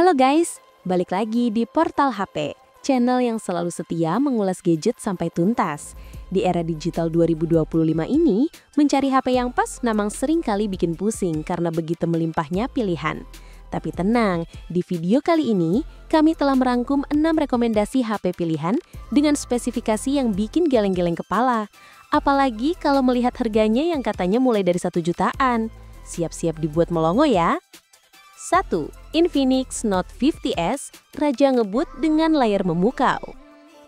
Halo guys, balik lagi di Portal HP, channel yang selalu setia mengulas gadget sampai tuntas. Di era digital 2025 ini, mencari HP yang pas memang sering kali bikin pusing karena begitu melimpahnya pilihan. Tapi tenang, di video kali ini, kami telah merangkum 6 rekomendasi HP pilihan dengan spesifikasi yang bikin geleng-geleng kepala. Apalagi kalau melihat harganya yang katanya mulai dari 1 jutaan. Siap-siap dibuat melongo ya. 1. Infinix Note 50s, Raja Ngebut dengan layar memukau.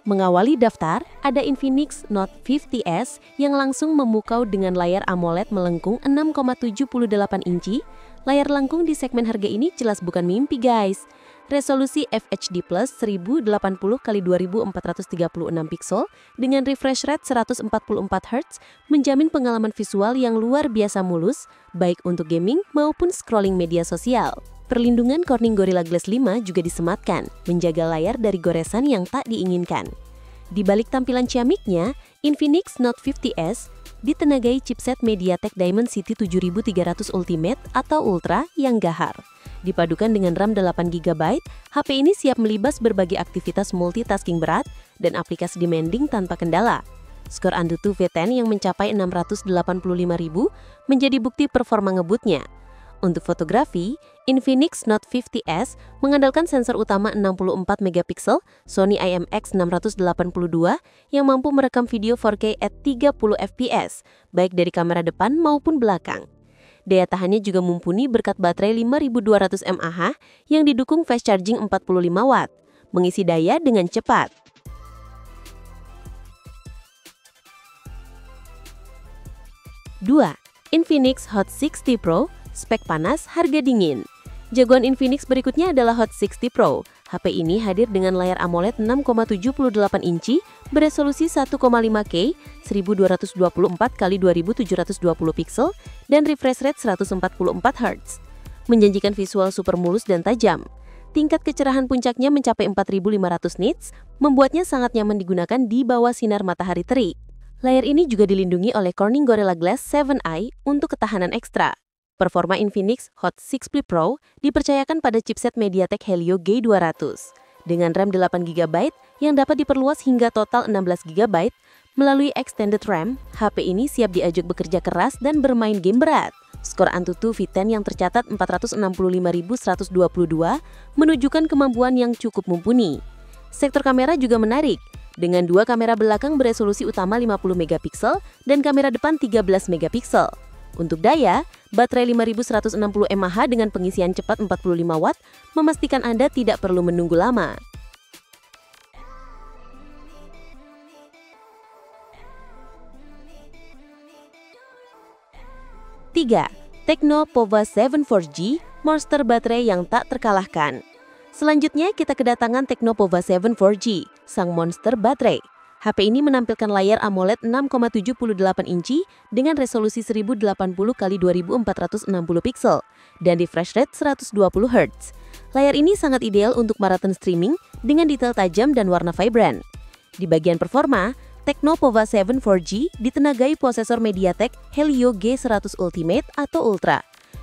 Mengawali daftar, ada Infinix Note 50s yang langsung memukau dengan layar AMOLED melengkung 6,78 inci. Layar langkung di segmen harga ini jelas bukan mimpi guys. Resolusi FHD Plus 1080x2436 pixel dengan refresh rate 144 Hz menjamin pengalaman visual yang luar biasa mulus, baik untuk gaming maupun scrolling media sosial. Perlindungan Corning Gorilla Glass 5 juga disematkan, menjaga layar dari goresan yang tak diinginkan. Di balik tampilan ciamiknya, Infinix Note 50s ditenagai chipset MediaTek Dimensity 7300 Ultimate atau Ultra yang gahar. Dipadukan dengan RAM 8GB, HP ini siap melibas berbagai aktivitas multitasking berat dan aplikasi demanding tanpa kendala. Skor Antutu V10 yang mencapai 685.000 menjadi bukti performa ngebutnya. Untuk fotografi, Infinix Note 50s mengandalkan sensor utama 64MP Sony IMX682 yang mampu merekam video 4K at 30fps, baik dari kamera depan maupun belakang. Daya tahannya juga mumpuni berkat baterai 5200 mAh yang didukung fast charging 45 Watt, mengisi daya dengan cepat. Dua, Infinix Hot 60 Pro, spek panas, harga dingin. Jagoan Infinix berikutnya adalah Hot 60 Pro. HP ini hadir dengan layar AMOLED 6,78 inci beresolusi 1,5K 1224x2720 pixel dan refresh rate 144 Hz. Menjanjikan visual super mulus dan tajam. Tingkat kecerahan puncaknya mencapai 4500 nits, membuatnya sangat nyaman digunakan di bawah sinar matahari terik. Layar ini juga dilindungi oleh Corning Gorilla Glass 7i untuk ketahanan ekstra. Performa Infinix Hot 60 Pro dipercayakan pada chipset MediaTek Helio G200. Dengan RAM 8GB yang dapat diperluas hingga total 16GB, melalui Extended RAM, HP ini siap diajak bekerja keras dan bermain game berat. Skor Antutu V10 yang tercatat 465.122 menunjukkan kemampuan yang cukup mumpuni. Sektor kamera juga menarik, dengan dua kamera belakang beresolusi utama 50MP dan kamera depan 13MP. Untuk daya, baterai 5160 mAh dengan pengisian cepat 45 Watt memastikan Anda tidak perlu menunggu lama. Tiga, Tecno Pova 7 4G, monster baterai yang tak terkalahkan. Selanjutnya kita kedatangan Tecno Pova 7 4G, sang monster baterai. HP ini menampilkan layar AMOLED 6,78 inci dengan resolusi 1080x2460 pixel dan refresh rate 120 Hz. Layar ini sangat ideal untuk maraton streaming dengan detail tajam dan warna vibrant. Di bagian performa, Tecno Pova 7 4G ditenagai prosesor MediaTek Helio G100 Ultimate atau Ultra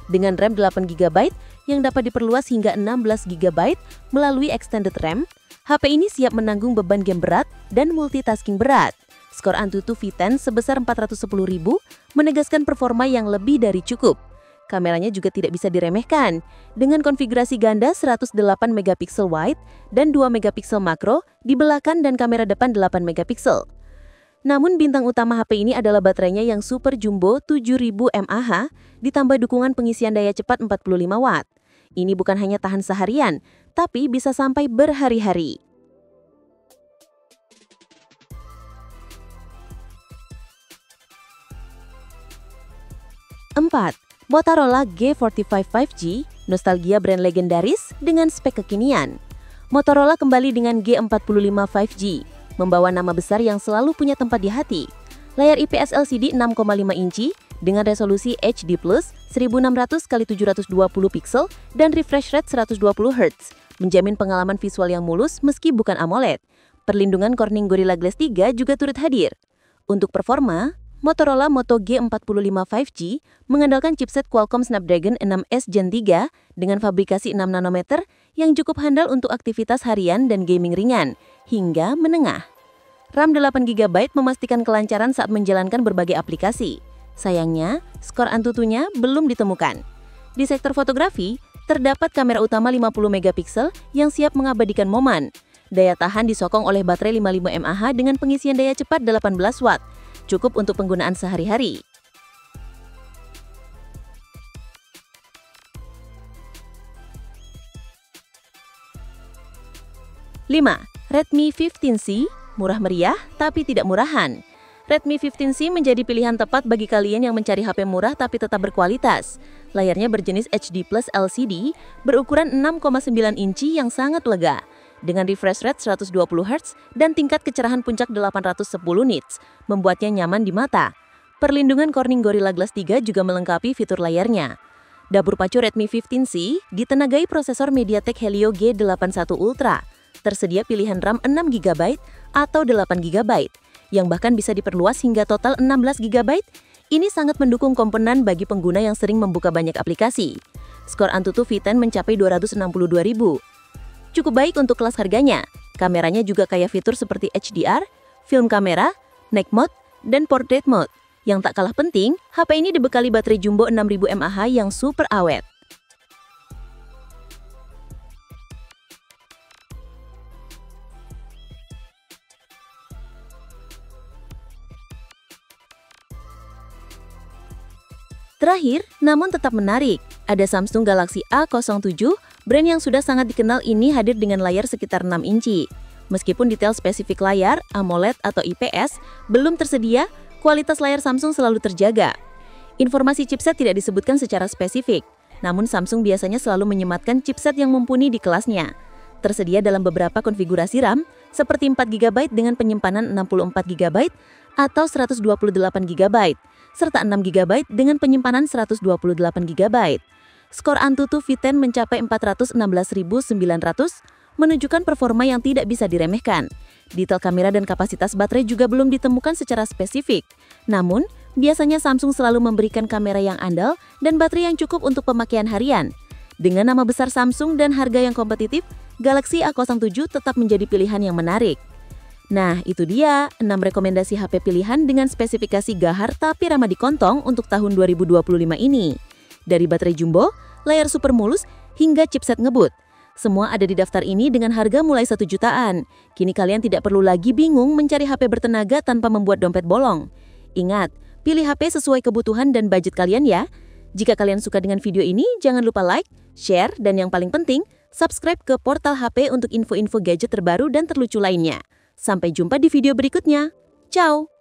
dengan RAM 8GB yang dapat diperluas hingga 16GB melalui Extended RAM. HP ini siap menanggung beban game berat dan multitasking berat. Skor Antutu V10 sebesar 410.000 menegaskan performa yang lebih dari cukup. Kameranya juga tidak bisa diremehkan. Dengan konfigurasi ganda 108MP wide dan 2MP makro di belakang dan kamera depan 8MP. Namun bintang utama HP ini adalah baterainya yang super jumbo 7000 mAh ditambah dukungan pengisian daya cepat 45 Watt. Ini bukan hanya tahan seharian, tapi bisa sampai berhari-hari. 4. Motorola G45 5G, nostalgia brand legendaris dengan spek kekinian. Motorola kembali dengan G45 5G, membawa nama besar yang selalu punya tempat di hati. Layar IPS LCD 6,5 inci dengan resolusi HD+ 1600x720 pixel dan refresh rate 120 Hz, menjamin pengalaman visual yang mulus meski bukan AMOLED. Perlindungan Corning Gorilla Glass 3 juga turut hadir. Untuk performa, Motorola Moto G45 5G mengandalkan chipset Qualcomm Snapdragon 6S Gen 3 dengan fabrikasi 6 nanometer yang cukup handal untuk aktivitas harian dan gaming ringan hingga menengah. RAM 8GB memastikan kelancaran saat menjalankan berbagai aplikasi. Sayangnya, skor Antutunya belum ditemukan. Di sektor fotografi, terdapat kamera utama 50 megapiksel yang siap mengabadikan momen. Daya tahan disokong oleh baterai 55 mAh dengan pengisian daya cepat 18 Watt. Cukup untuk penggunaan sehari-hari. Lima, Redmi 15C, murah meriah tapi tidak murahan. Redmi 15C menjadi pilihan tepat bagi kalian yang mencari HP murah tapi tetap berkualitas. Layarnya berjenis HD Plus LCD berukuran 6,9 inci yang sangat lega. Dengan refresh rate 120 Hz dan tingkat kecerahan puncak 810 nits, membuatnya nyaman di mata. Perlindungan Corning Gorilla Glass 3 juga melengkapi fitur layarnya. Dapur pacu Redmi 15C ditenagai prosesor MediaTek Helio G81 Ultra. Tersedia pilihan RAM 6GB atau 8GB, yang bahkan bisa diperluas hingga total 16GB. Ini sangat mendukung komponen bagi pengguna yang sering membuka banyak aplikasi. Skor Antutu V10 mencapai 262.000. Cukup baik untuk kelas harganya. Kameranya juga kaya fitur seperti HDR, film kamera, night mode, dan portrait mode. Yang tak kalah penting, HP ini dibekali baterai jumbo 6000 mAh yang super awet. Terakhir, namun tetap menarik, ada Samsung Galaxy A07, brand yang sudah sangat dikenal ini hadir dengan layar sekitar 6 inci. Meskipun detail spesifik layar, AMOLED atau IPS, belum tersedia, kualitas layar Samsung selalu terjaga. Informasi chipset tidak disebutkan secara spesifik, namun Samsung biasanya selalu menyematkan chipset yang mumpuni di kelasnya. Tersedia dalam beberapa konfigurasi RAM, seperti 4GB dengan penyimpanan 64GB atau 128GB, serta 6GB dengan penyimpanan 128GB. Skor Antutu V10 mencapai 416.900, menunjukkan performa yang tidak bisa diremehkan. Detail kamera dan kapasitas baterai juga belum ditemukan secara spesifik. Namun, biasanya Samsung selalu memberikan kamera yang andal dan baterai yang cukup untuk pemakaian harian. Dengan nama besar Samsung dan harga yang kompetitif, Galaxy A07 tetap menjadi pilihan yang menarik. Nah, itu dia 6 rekomendasi HP pilihan dengan spesifikasi gahar tapi ramah di kantong untuk tahun 2025 ini. Dari baterai jumbo, layar super mulus, hingga chipset ngebut. Semua ada di daftar ini dengan harga mulai 1 jutaan. Kini kalian tidak perlu lagi bingung mencari HP bertenaga tanpa membuat dompet bolong. Ingat, pilih HP sesuai kebutuhan dan budget kalian ya. Jika kalian suka dengan video ini, jangan lupa like, share, dan yang paling penting, subscribe ke Portal HP untuk info-info gadget terbaru dan terlucu lainnya. Sampai jumpa di video berikutnya. Ciao!